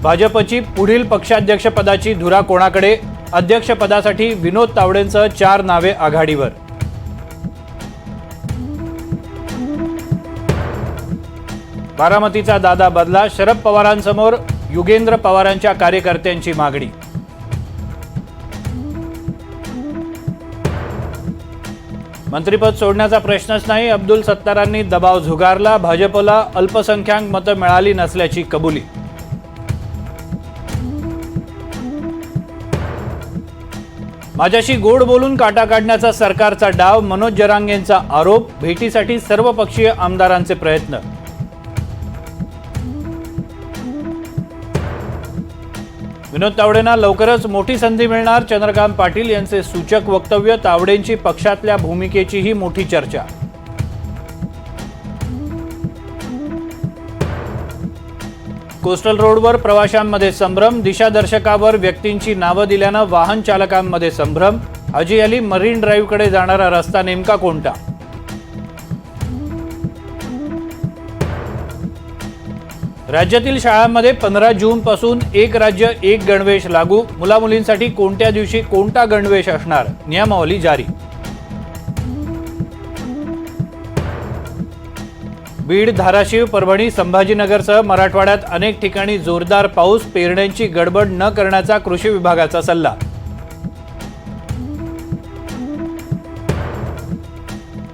भाजपची पुढील पक्षाध्यक्षपदाची धुरा कोणाकडे? अध्यक्षपदासाठी विनोद तावडेंसह 4 नावे आघाडीवर. बारामतीचा दादा बदला, शरद पवारांसमोर युगेंद्र पवारांच्या कार्यकर्त्यांची मागणी. मंत्रिपद सोडण्याचा प्रश्नच नाही, अब्दुल सत्तारांनी दबाव झुगारला. भाजपला अल्पसंख्याक मतं मिळाली नसल्याची कबुली. माझ्याशी गोड बोलून काटा काढण्याचा सरकारचा डाव, मनोज जरांगेंचा आरोप. भेटीसाठी सर्वपक्षीय आमदारांचे प्रयत्न. विनोद तावडेंना लवकरच मोठी संधी मिळणार, चंद्रकांत पाटील यांचे सूचक वक्तव्य. तावडेंची पक्षातल्या भूमिकेचीही मोठी चर्चा. कोस्टल रोडवर प्रवाशांमध्ये संभ्रम, दिशादर्शकावर व्यक्तींची नावं दिल्यानं वाहन चालकांमध्ये संभ्रम. हाजी अली मरीन ड्राईव्हकडे जाणारा रस्ता नेमका कोणता? राज्यातील शाळांमध्ये 15 जून पासून एक राज्य एक गणवेश लागू. मुलामुलींसाठी कोणत्या दिवशी कोणता गणवेश असणार, नियमावली जारी. बीड, धाराशिव, परभणी, संभाजीनगरसह मराठवाड्यात अनेक ठिकाणी जोरदार पाऊस. पेरण्यांची गडबड न करण्याचा कृषी विभागाचा सल्ला.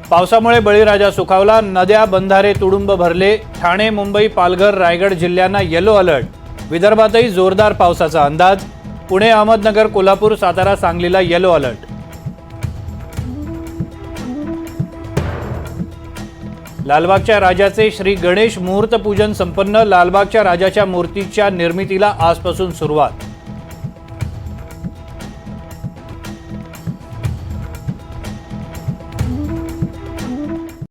पावसामुळे बळीराजा सुखावला. नद्या, बंधारे तुडुंब भरले. ठाणे, मुंबई, पालघर, रायगड जिल्ह्यांना येलो अलर्ट. विदर्भातही जोरदार पावसाचा अंदाज. पुणे, अहमदनगर, कोल्हापूर, सातारा, सांगलीला येलो अलर्ट. लालबागच्या राजाचे श्री गणेश मुहूर्त पूजन संपन्न. लालबागच्या राजाच्या मूर्तीच्या निर्मितीला आजपासून सुरुवात.